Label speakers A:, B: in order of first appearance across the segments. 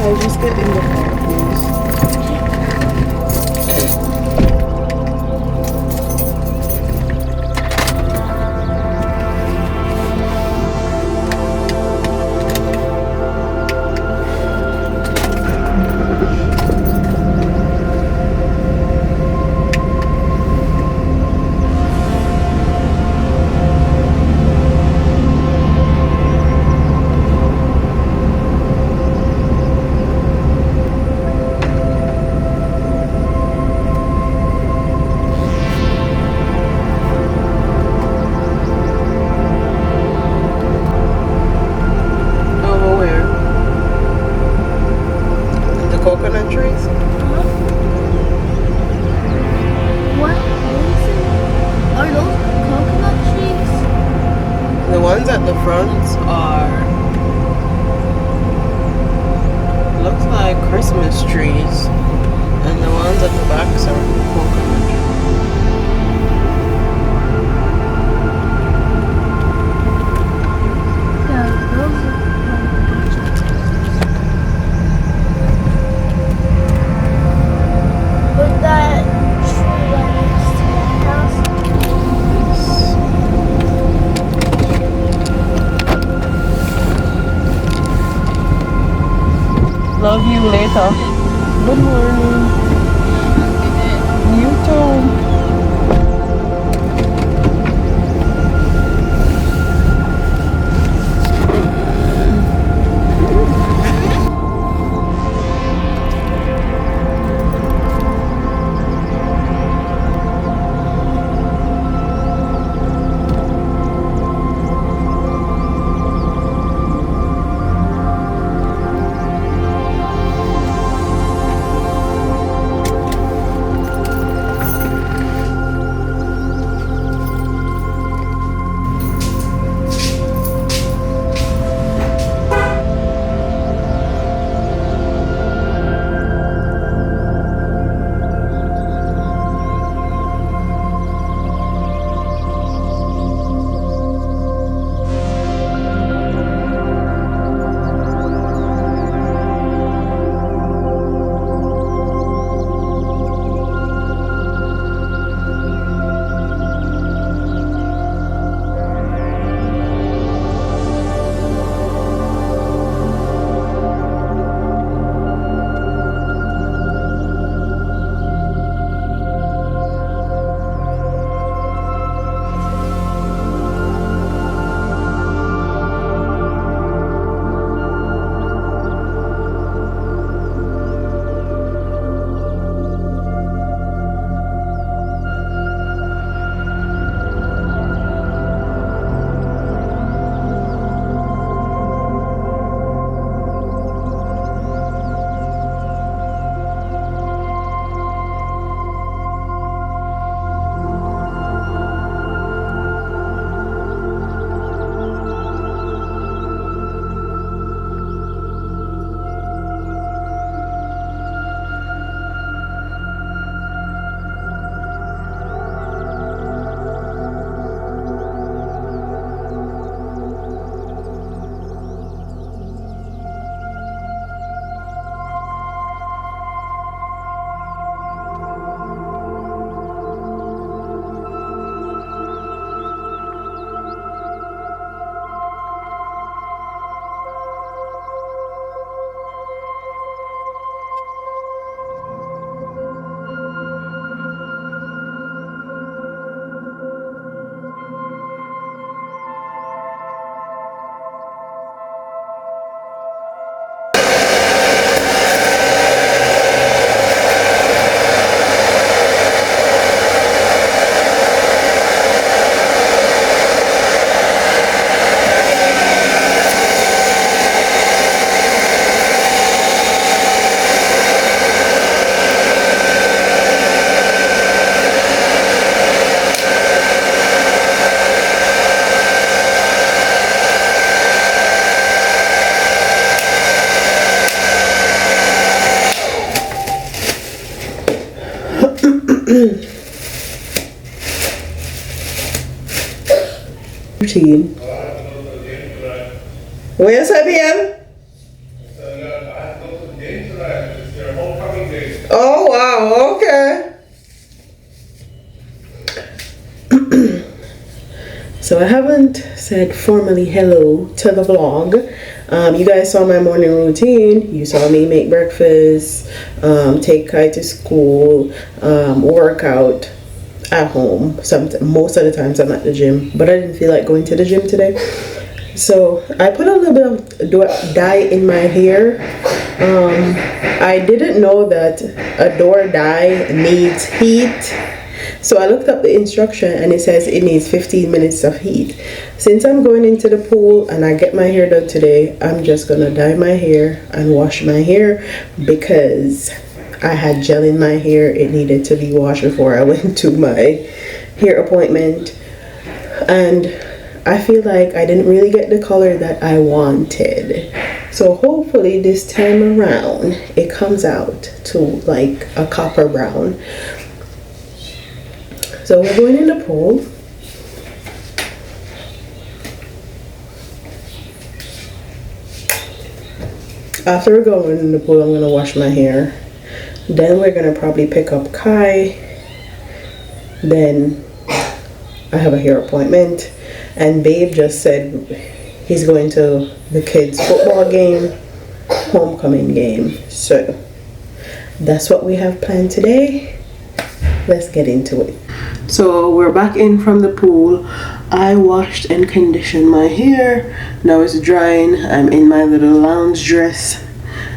A: I'll just get in the car, please. Love you later. Good morning. You too. Routine. What you say, babe? So I haven't said formally hello to the vlog. You guys saw my morning routine. You saw me make breakfast, take Kai to school, work out at home. Most of the times I'm at the gym, but I didn't feel like going to the gym today. So I put a little bit of dye in my hair. I didn't know that a door dye needs heat. So I looked up the instruction and it says it needs 15 minutes of heat. Since I'm going into the pool and I get my hair done today, I'm just gonna dye my hair and wash my hair because I had gel in my hair. It needed to be washed before I went to my hair appointment. And I feel like I didn't really get the color that I wanted. So hopefully this time around it comes out to like a copper brown. So we're going in the pool. After we're going in the pool, I'm gonna wash my hair. Then we're gonna probably pick up Kai. Then I have a hair appointment. And Babe just said he's going to the kids' football game, homecoming game. So that's what we have planned today. Let's get into it. So we're back in from the pool. I washed and conditioned my hair. Now it's drying. I'm in my little lounge dress.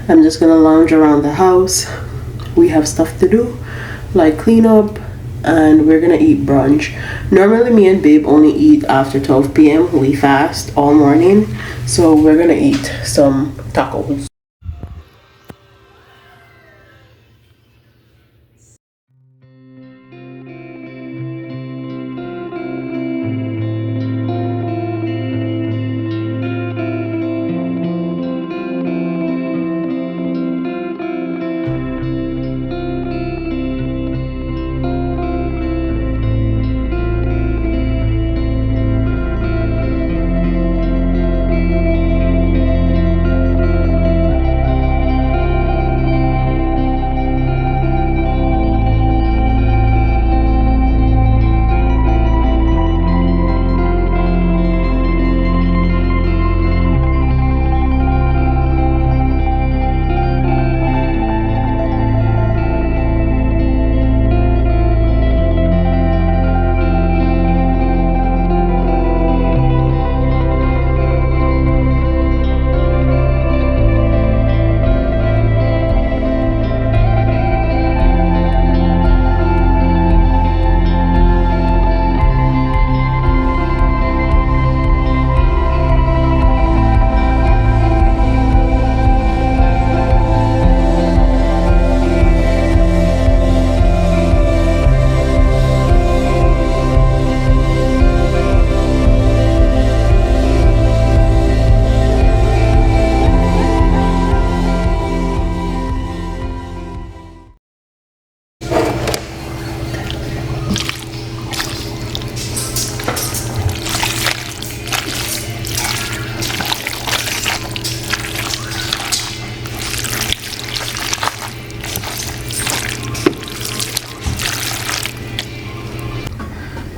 A: I'm just gonna lounge around the house. We have stuff to do, like clean up, and we're gonna eat brunch. Normally me and Babe only eat after 12 p.m. We fast all morning, so we're gonna eat some tacos.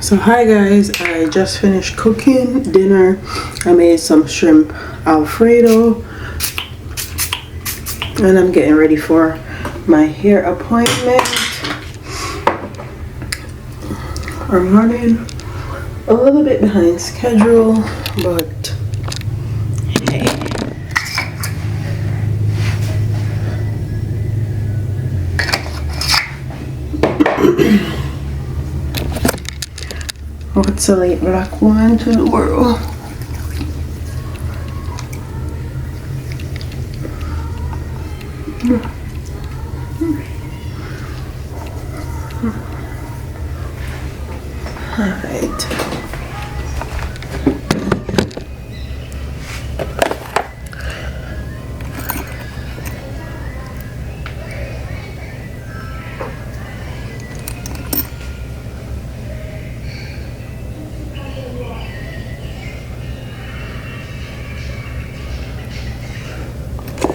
A: So hi guys, I just finished cooking dinner. I made some shrimp alfredo and I'm getting ready for my hair appointment. I'm running a little bit behind schedule, but hey. What's a late black woman to the world? Alright.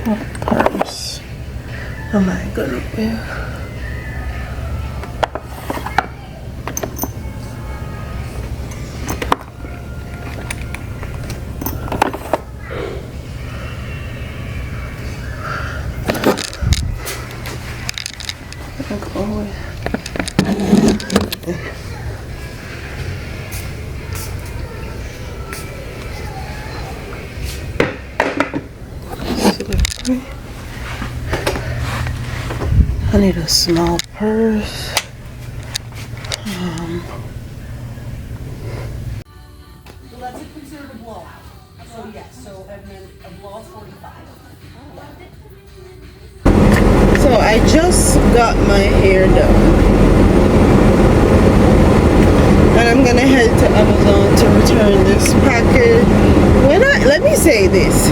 A: What purse am I gonna wear? I need a small purse.
B: So that's considered a blowout. So yes, so and then a blowout 45.
A: So I just got my hair done. And I'm gonna head to Amazon to return this package. Let me say this.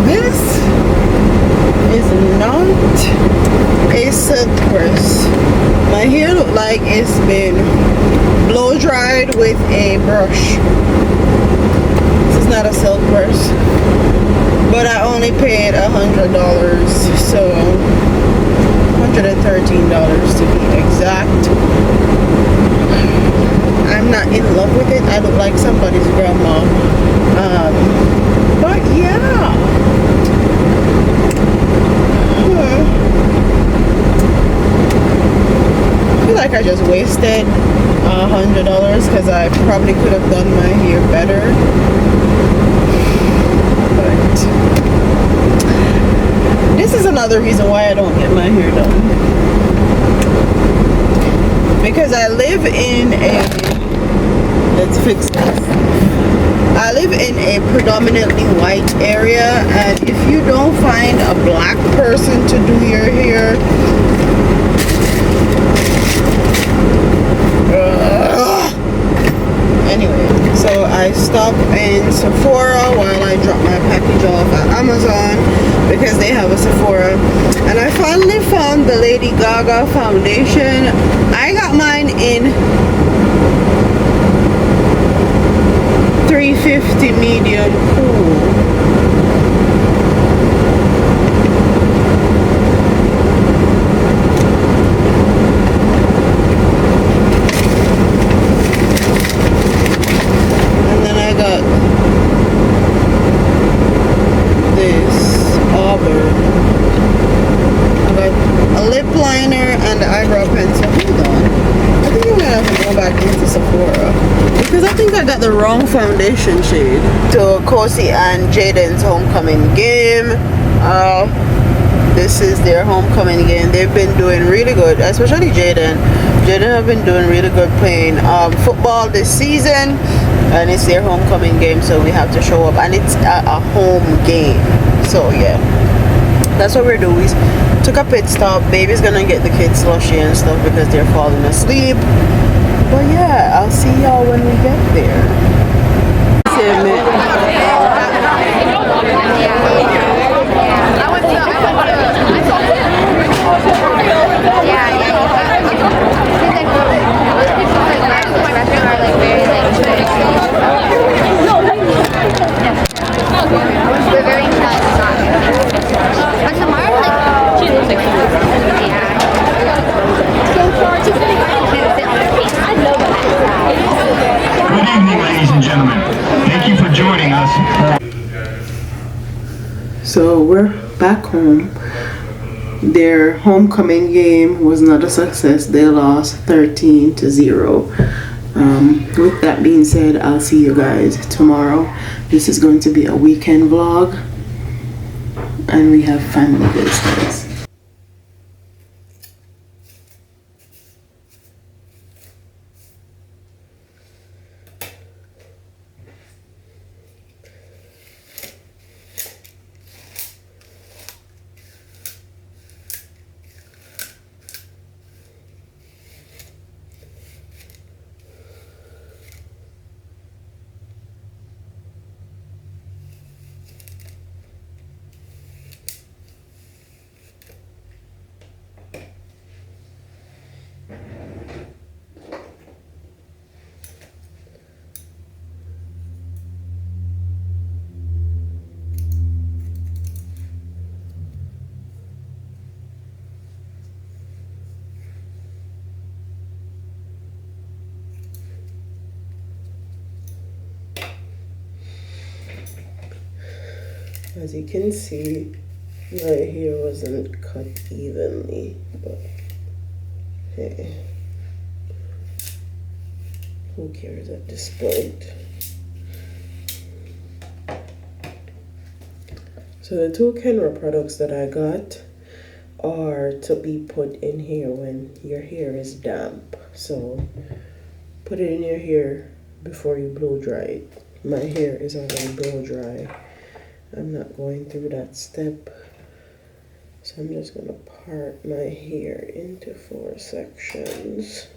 A: This is not a silk press. My hair look like it's been blow dried with a brush. This is not a silk press. But I only paid $100, so $113 to be exact. I'm not in love with it. I look like somebody's grandma. But yeah. I feel like I just wasted $100 because I probably could have done my hair better. But this is another reason why I don't get my hair done. Because I live in a, let's fix this. I live in a predominantly white area, and if you don't find a black person to do your hair, anyway, so I stop in Sephora while I drop my package off at Amazon because they have a Sephora, and I finally found the Lady Gaga foundation. I got mine in 350 medium cool. And then I got this Auburn. I got a lip liner and the eyebrow pencil. Hold on. I think I'm gonna have to go back into Sephora because I think I got the wrong foundation shade. To Kosi and Jaden's homecoming game. This is their homecoming game. They've been doing really good, especially Jaden. Jaden have been doing really good playing football this season, and it's their homecoming game, so we have to show up, and it's a home game. So yeah, that's what we're doing. We took a pit stop. Baby's gonna get the kids slushy and stuff because they're falling asleep. But yeah, I'll see y'all when we get there.
C: Good evening, ladies and gentlemen. Thank you for joining us.
A: So we're back home. Their homecoming game was not a success. They lost 13-0. With that being said, I'll see you guys tomorrow. This is going to be a weekend vlog, and we have family business. As you can see, my hair wasn't cut evenly, but hey, who cares at this point? So the two Kenra products that I got are to be put in here when your hair is damp. So put it in your hair before you blow dry it. My hair is already blow dry. I'm not going through that step. So I'm just gonna part my hair into 4 sections.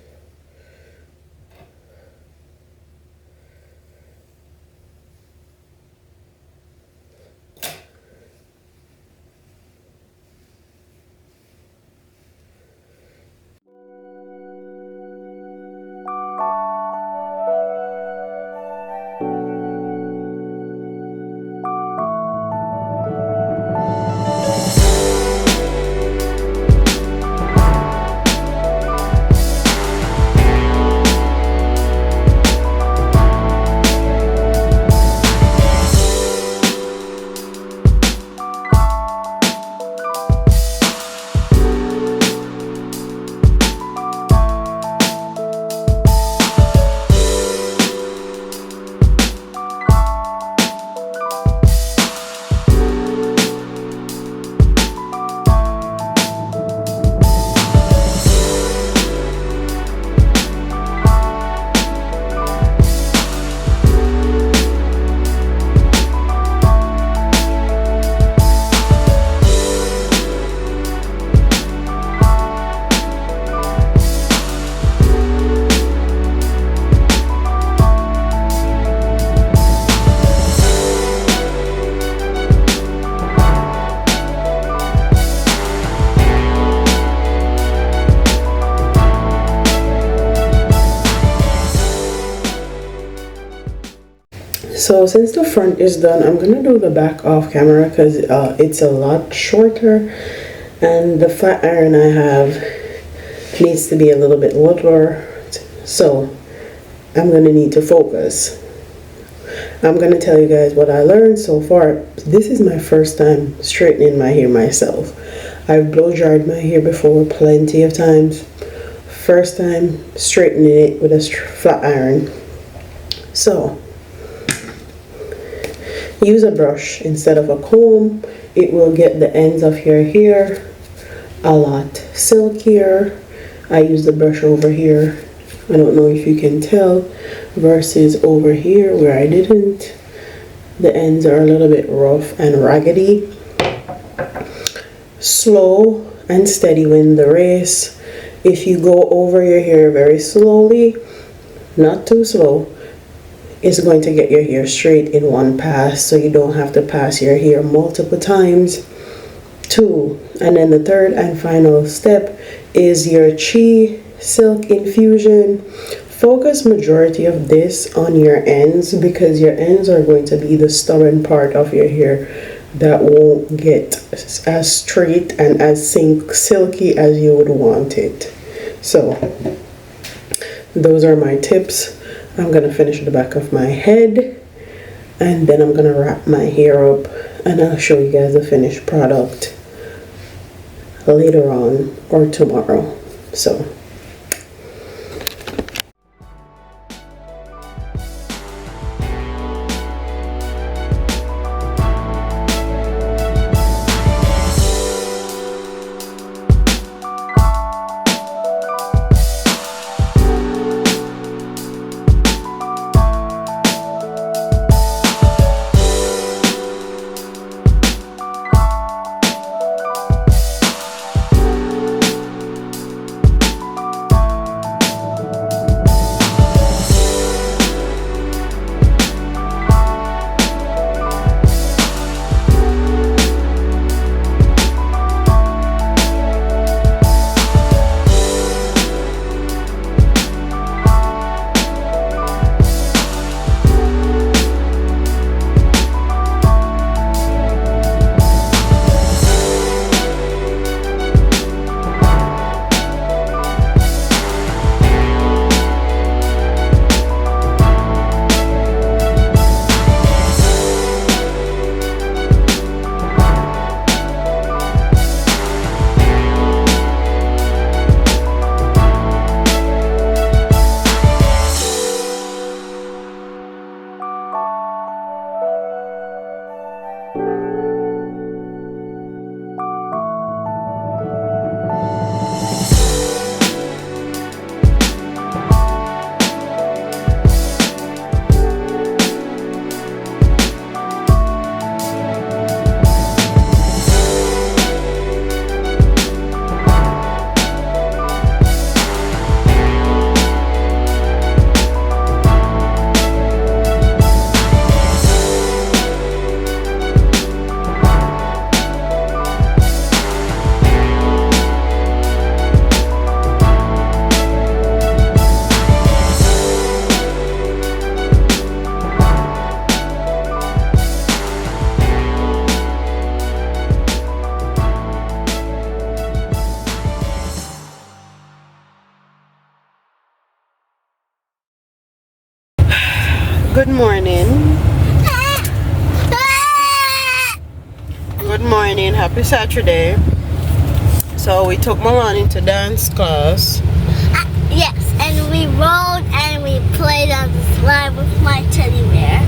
A: So since the front is done, I'm gonna do the back off camera because it's a lot shorter, and the flat iron I have needs to be a little bit littler, so I'm gonna need to focus. I'm gonna tell you guys what I learned so far. This is my first time straightening my hair myself. I've blow dried my hair before plenty of times. First time straightening it with a flat iron. So use a brush instead of a comb. It will get the ends of your hair a lot silkier. I use the brush over here, I don't know if you can tell, versus over here where I didn't. The ends are a little bit rough and raggedy. Slow and steady win the race. If you go over your hair very slowly, not too slow, it's going to get your hair straight in one pass, so you don't have to pass your hair multiple times. 2, and then the third and final step is your Chi silk infusion. Focus majority of this on your ends because your ends are going to be the stubborn part of your hair that won't get as straight and as silky as you would want it. So those are my tips. I'm gonna finish the back of my head and then I'm gonna wrap my hair up and I'll show you guys the finished product later on or tomorrow. So Good morning. Good morning. Happy Saturday. So we took Milan into dance class.
D: Yes, and we rolled and we played on the slide with my teddy bear.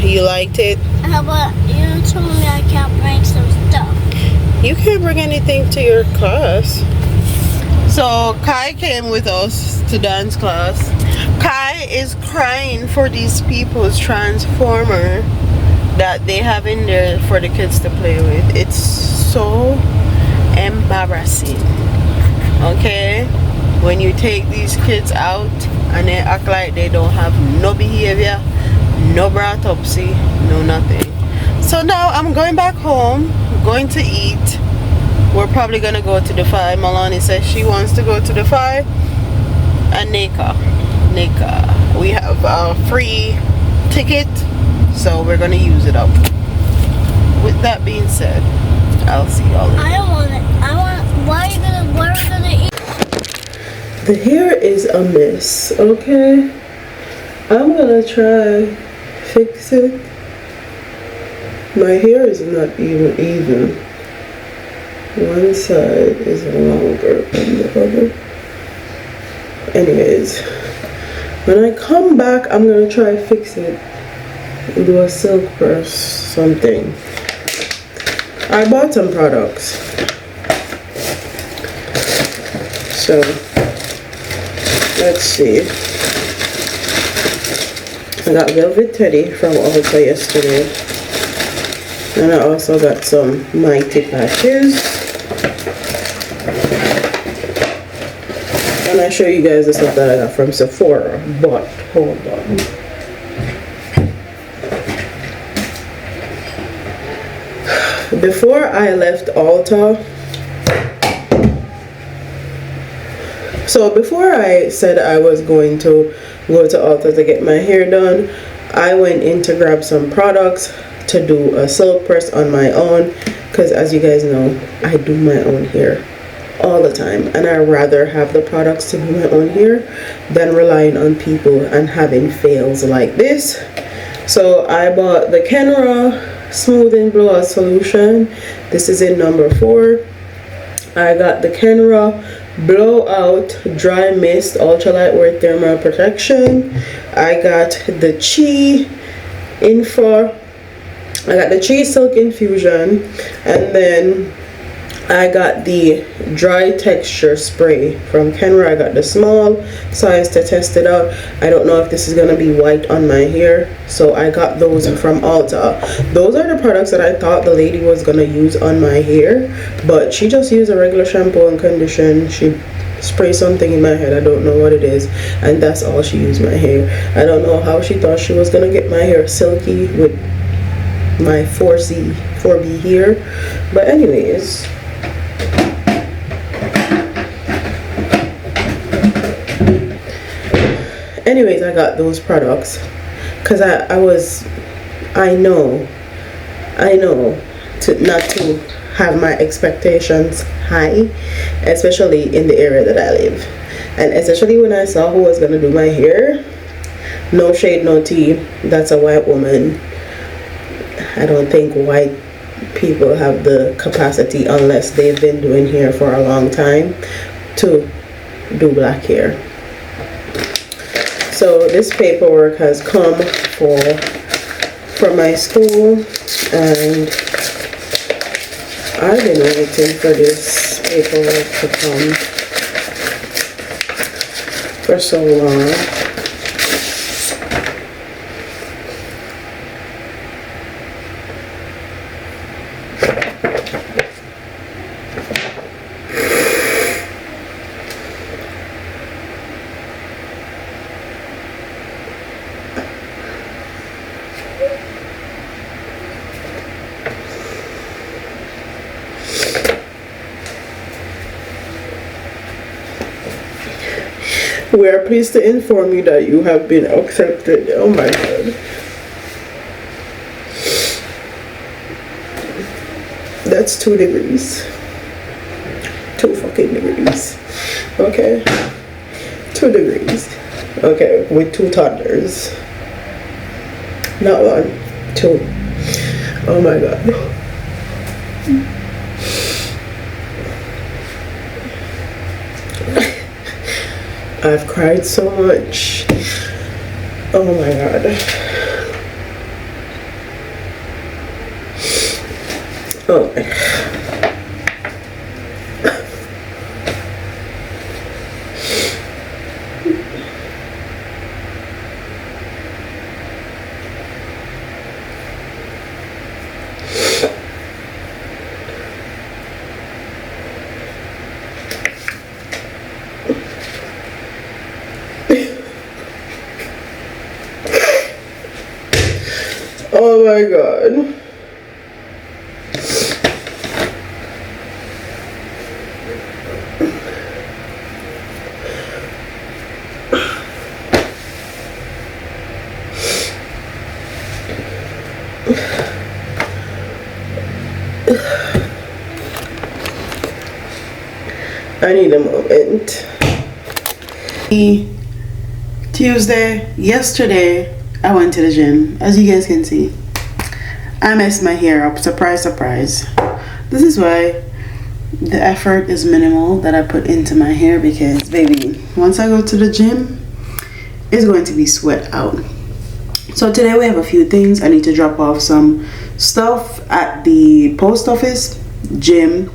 A: You liked it?
D: But you told me I can't bring some stuff.
A: You can't bring anything to your class. So Kai came with us to dance class. Kai is crying for these people's transformer that they have in there for the kids to play with. It's so embarrassing. Okay? When you take these kids out and they act like they don't have no behavior, no bratopsy, no nothing. So now I'm going back home, going to eat. We're probably gonna go to Duvet. Malani says she wants to go to Duvet. And Nika, we have a free ticket, so we're gonna use it up. With that being said, I'll see y'all later.
D: I don't want it. What are we gonna eat?
A: The hair is a mess, okay? I'm gonna try fix it. My hair is not even. One side is longer than the other. Anyways, when I come back, I'm gonna try fix it. Do a silk press, something. I bought some products. So, let's see. I got Velvet Teddy from Ulta yesterday. And I also got some Mighty patches. And I show you guys the stuff that I got from Sephora. But, hold on. Before I left Ulta, so before I said I was going to go to Ulta to get my hair done, I went in to grab some products to do a silk press on my own, because as you guys know, I do my own hair all the time, and I rather have the products to do my own hair than relying on people and having fails like this. So I bought the Kenra Smoothing Blowout Solution. This is in number 4. I got the Kenra Blowout Dry Mist Ultralight Wear Thermal Protection. I got the Chi Silk Infusion, and then I got the Dry Texture Spray from Kenra. I got the small size to test it out. I don't know if this is gonna be white on my hair, so I got those from Ulta. Those are the products that I thought the lady was gonna use on my hair, but she just used a regular shampoo and condition. She sprayed something in my head, I don't know what it is, and that's all she used my hair. I don't know how she thought she was gonna get my hair silky with my 4B here, but anyways. I got those products because I know not to have my expectations high, especially in the area that I live, and especially when I saw who was gonna do my hair. No shade, no tea, that's a white woman. I don't think white people have the capacity, unless they've been doing hair for a long time, to do black hair. So this paperwork has come from my school, and I've been waiting for this paperwork to come for so long. We are pleased to inform you that you have been accepted. Oh my god. That's 2 degrees. 2 fucking degrees. Okay? 2 degrees. Okay, with 2 toddlers. Not 1, 2. Oh my god. I've cried so much. Oh my god. Oh my. Oh my god. I need a moment. Tuesday, yesterday, I went to the gym. As you guys can see, I messed my hair up. Surprise, surprise. This is why the effort is minimal that I put into my hair, because baby, once I go to the gym, it's going to be sweat out. So today we have a few things. I need to drop off some stuff at the post office, gym,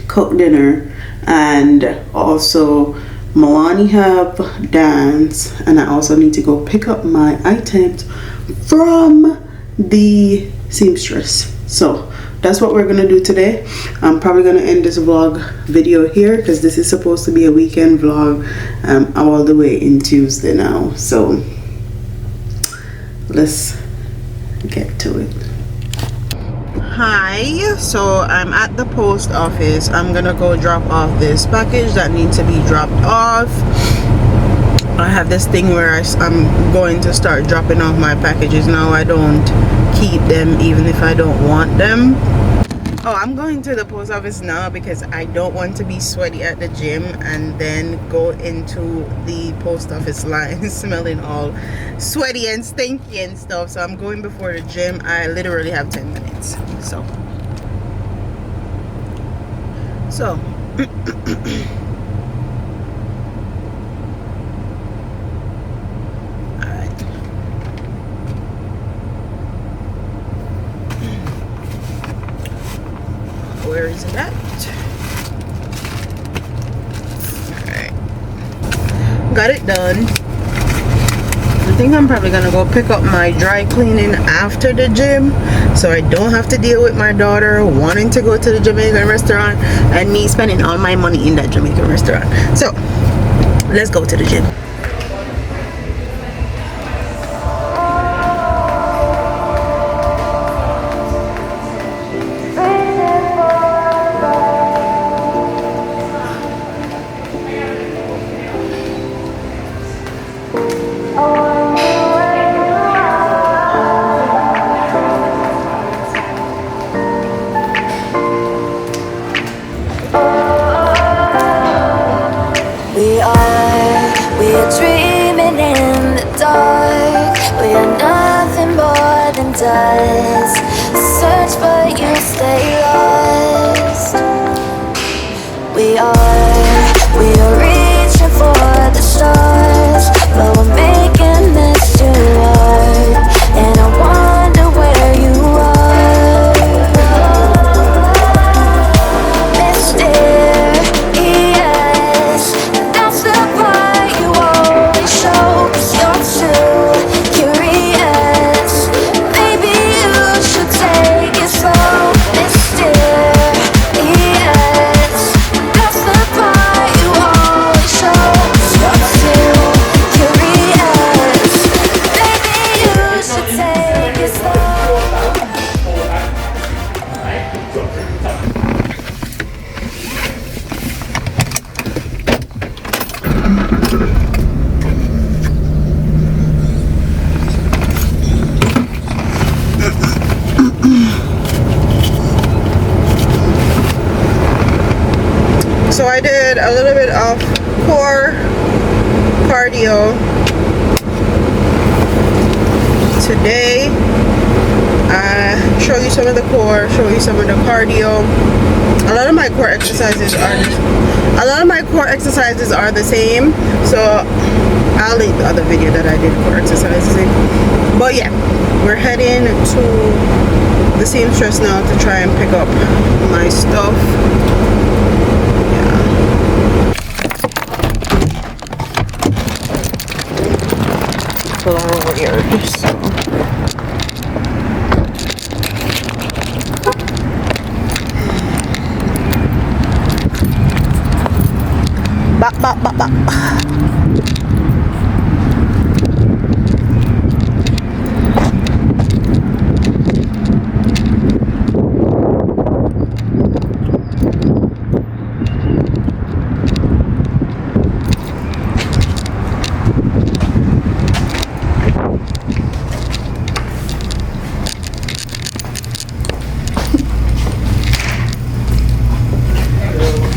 A: cook dinner, and also Milani have dance, and I also need to go pick up my items from the seamstress. So that's what we're gonna do today. I'm probably gonna end this vlog video here because this is supposed to be a weekend vlog. I'm all the way in Tuesday now, so let's get to it. Hi, so I'm at the post office. I'm gonna go drop off this package that needs to be dropped off. I have this thing where I'm going to start dropping off my packages now. I don't keep them even if I don't want them. Oh, I'm going to the post office now because I don't want to be sweaty at the gym and then go into the post office line smelling all sweaty and stinky and stuff. So I'm going before the gym. I literally have 10 minutes. So where is it at? Alright. Got it done. I think I'm probably gonna go pick up my dry cleaning after the gym, so I don't have to deal with my daughter wanting to go to the Jamaican restaurant and me spending all my money in that Jamaican restaurant. So let's go to the gym.
E: We're dreaming in the dark. We are nothing more than dust. Search but you stay lost. We are reaching for the stars, but we're making this too hard. And I wonder where you are, mysterious. That's the part you always show, 'cause you're too curious. Maybe you should take it slow, mysterious. That's the part you always show, 'cause you're too curious. Maybe you should take it slow.
A: So I did a little bit of core cardio today I show you some of the core, show you some of the cardio. A lot of my core exercises are the same, so I'll link the other video that I did core exercises in. But yeah, we're heading to the Seamstress now to try and pick up my stuff. Yeah, a little weird, so. Bop, bop, bop, bop.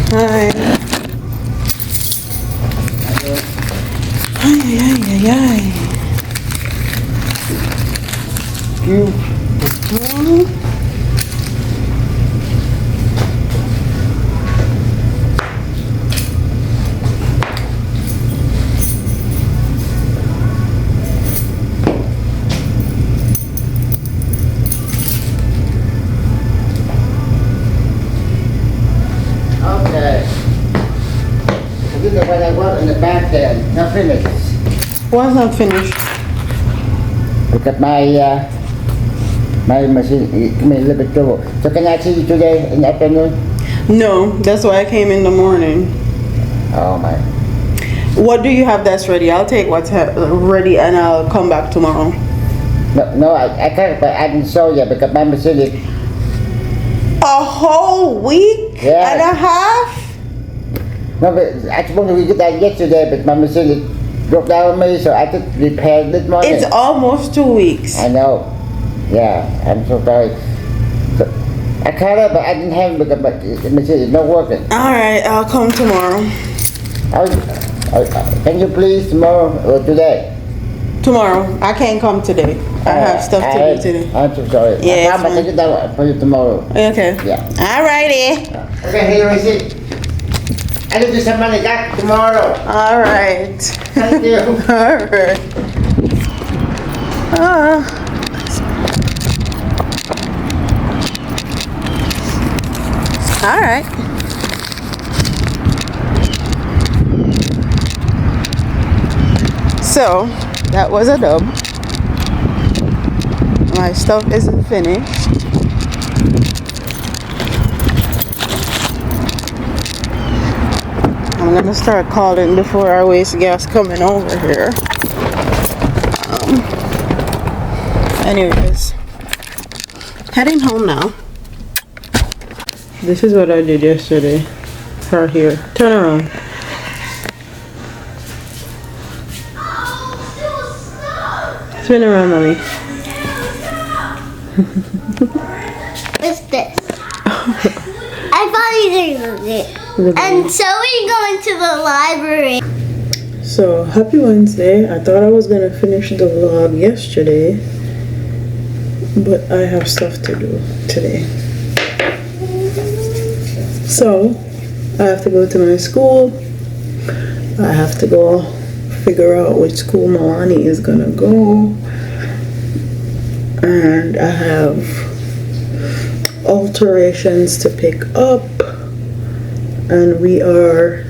A: Hi. Ay.
F: Okay. This is what I want in the back there. Not finished.
A: Why's not finished?
F: Look at my machine. It made a little bit trouble. So can I see you today in the afternoon?
A: No, that's why I came in the morning.
F: Oh my.
A: What do you have that's ready? I'll take what's ready and I'll come back tomorrow.
F: No, I can't. But I didn't show you because my machine is.
A: A whole week
F: Yeah.
A: and a half?
F: No, but I supposed to get that yesterday, but my machine is broke down on me, so I just repaired this morning.
A: It's almost 2 weeks.
F: I know. Yeah, I'm so sorry. So, I called up, but I didn't have it because my machine is not working.
A: Alright, I'll come tomorrow.
F: Can you please tomorrow or today?
A: Tomorrow. I can't come today. I have stuff to do today.
F: I'm so sorry.
A: Yeah,
F: I'm going to take it down for you tomorrow.
A: Okay.
F: Yeah.
A: Alrighty.
F: Okay, here is it. I give you some money back tomorrow.
A: Alright.
F: Thank you.
A: Alright. Alright. So, that was a dub. My stuff isn't finished. I'm gonna start calling before I waste gas coming over here. Anyways, heading home now. This is what I did yesterday. Her here. Turn around. Spin around, mommy.
D: What's this? I thought you did it. And so we go into the library.
A: So, happy Wednesday. I thought I was gonna finish the vlog yesterday, but I have stuff to do today. So, I have to go to my school. I have to go figure out which school Milani is gonna go. And I have alterations to pick up. And we are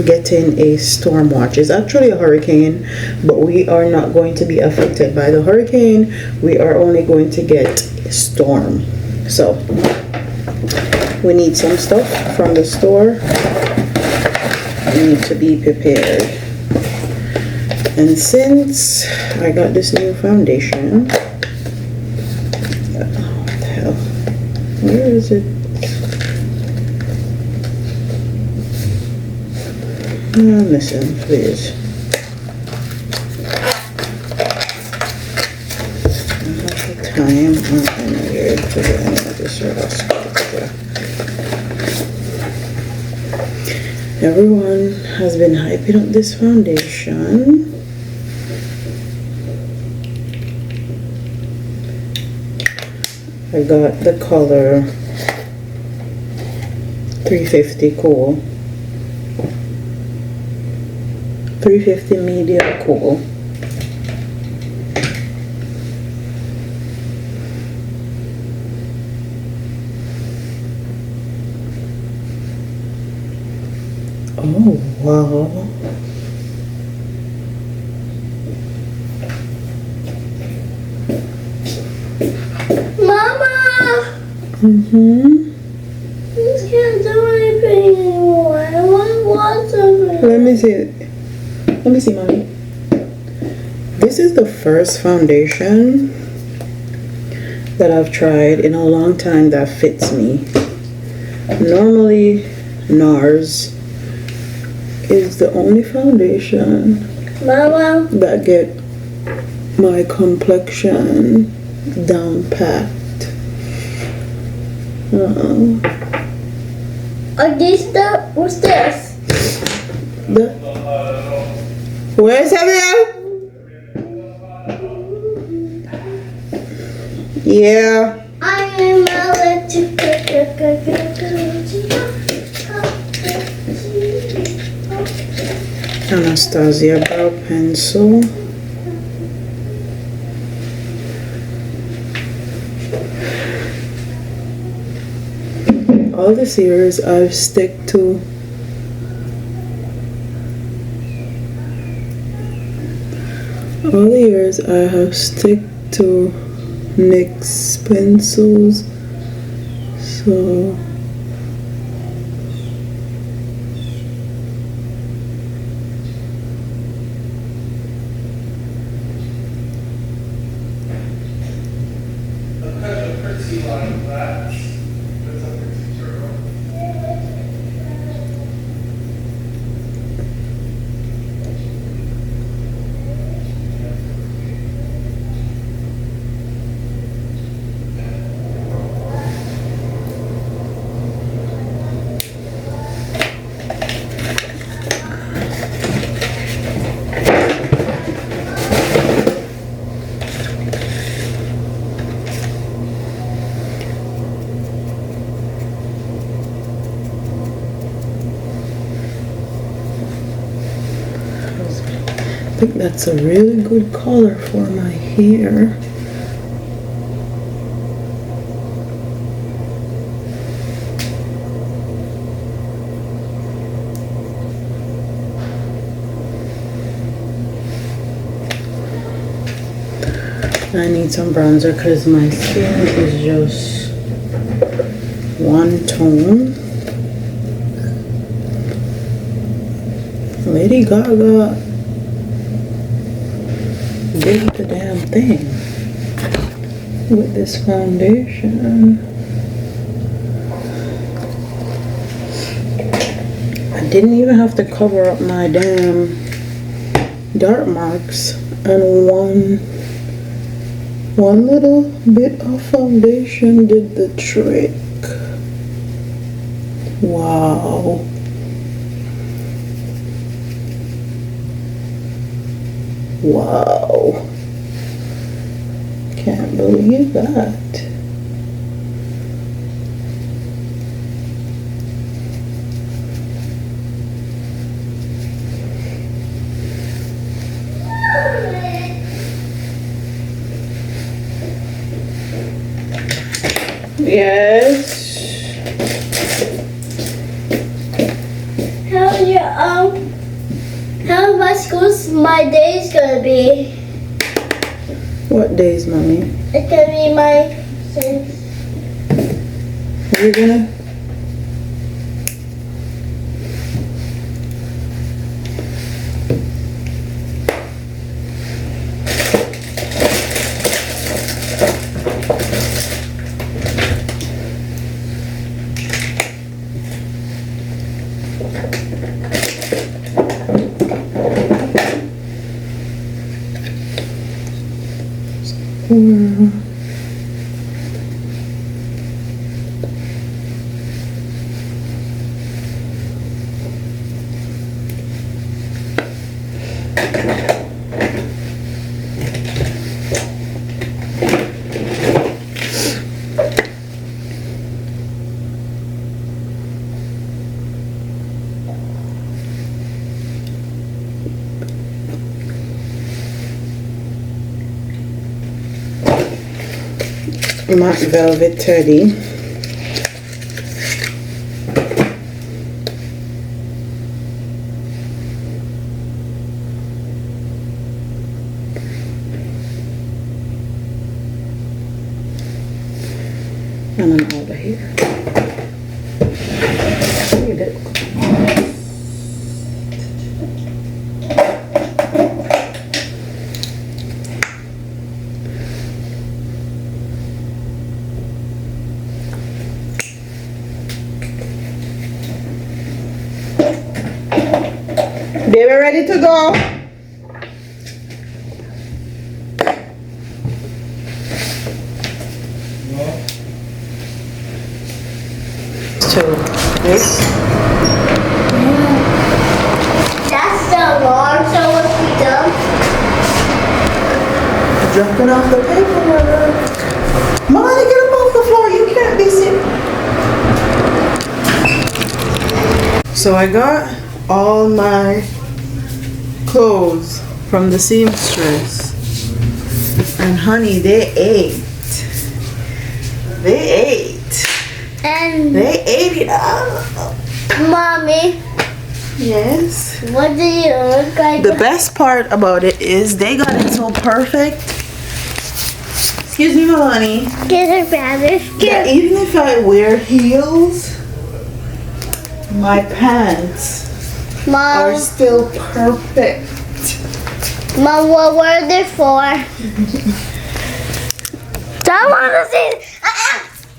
A: getting a storm watch. It's actually a hurricane, but we are not going to be affected by the hurricane. We are only going to get a storm. So we need some stuff from the store. We need to be prepared. And since I got this new foundation, what the hell? Where is it? Listen, please. I have the time and weird to do any of this else. Everyone has been hyping up this foundation. I got the color 350 Cool. 350 Medium Cool. Oh, wow.
D: Mama!
A: Mm-hmm.
D: This can't do anything anymore. I want water.
A: Let me see it. Let me see, mommy. This is the first foundation that I've tried in a long time that fits me. Normally, NARS is the only foundation
D: Mama.
A: that get my complexion down packed.
D: Are these the? What's this?
A: Where's everyone? Yeah.
D: I am allergic.
A: Anastasia brow pencil. All the series I've stick to all the years I have stick to NYX pencils, so I think that's a really good color for my hair. I need some bronzer because my skin is just one tone. Lady Gaga did the damn thing with this foundation. I didn't even have to cover up my damn dark marks, and one little bit of foundation did the trick. Wow. Wow. Can't believe that. Yes.
D: How my school's my day's gonna be?
A: What days, mommy?
D: It's gonna be my
A: You're gonna? matte velvet teddy. And then over here. Read it. They were ready to go. So this.
D: That's the alarm, so what's we done?
A: Dropping off the paperwork. Molly, get up off the floor. You can't be sitting. So I got all my clothes from the seamstress. And honey, they ate. They ate.
D: And
A: They ate it up.
D: Mommy,
A: Yes.
D: what do you look like?
A: The best part about it is they got it so perfect. Excuse me, Melanie.
D: Get her better.
A: Yeah, even if I wear heels, my pants are
D: Mom,
A: still perfect.
D: Mom, what were they for? Don't want to see.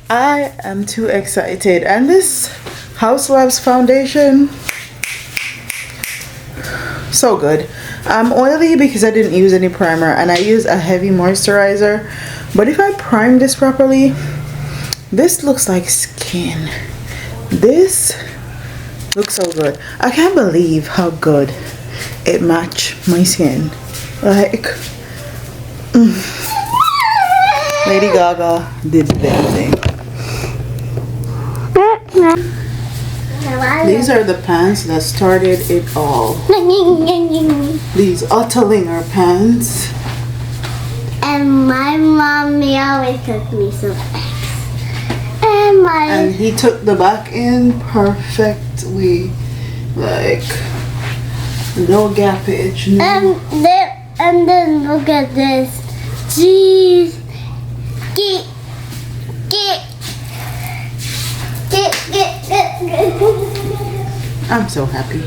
A: I am too excited. And this Housewives foundation, so good. I'm oily because I didn't use any primer and I use a heavy moisturizer. But if I prime this properly, this looks like skin. This looks so good. I can't believe how good it matched my skin. Like, Lady Gaga did that thing. These are the pants that started it all. These Ottlinger pants.
D: And my mommy always took me some eggs.
A: And he took the back in perfectly. Like, no gappage. No.
D: And then look at this. Jeez. Get.
A: I'm so happy.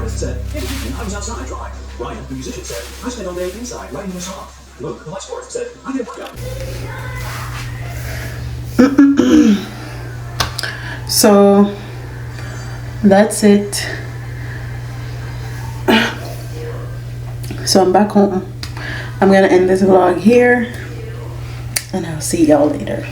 G: artist said, "Hey, I was outside drawing." Ryan, the musician, said, "I spent all day inside writing a song." Luke, the life sports, said, "I did a workout."
A: So that's it. So I'm back home. I'm gonna end this vlog here, and I'll see y'all later.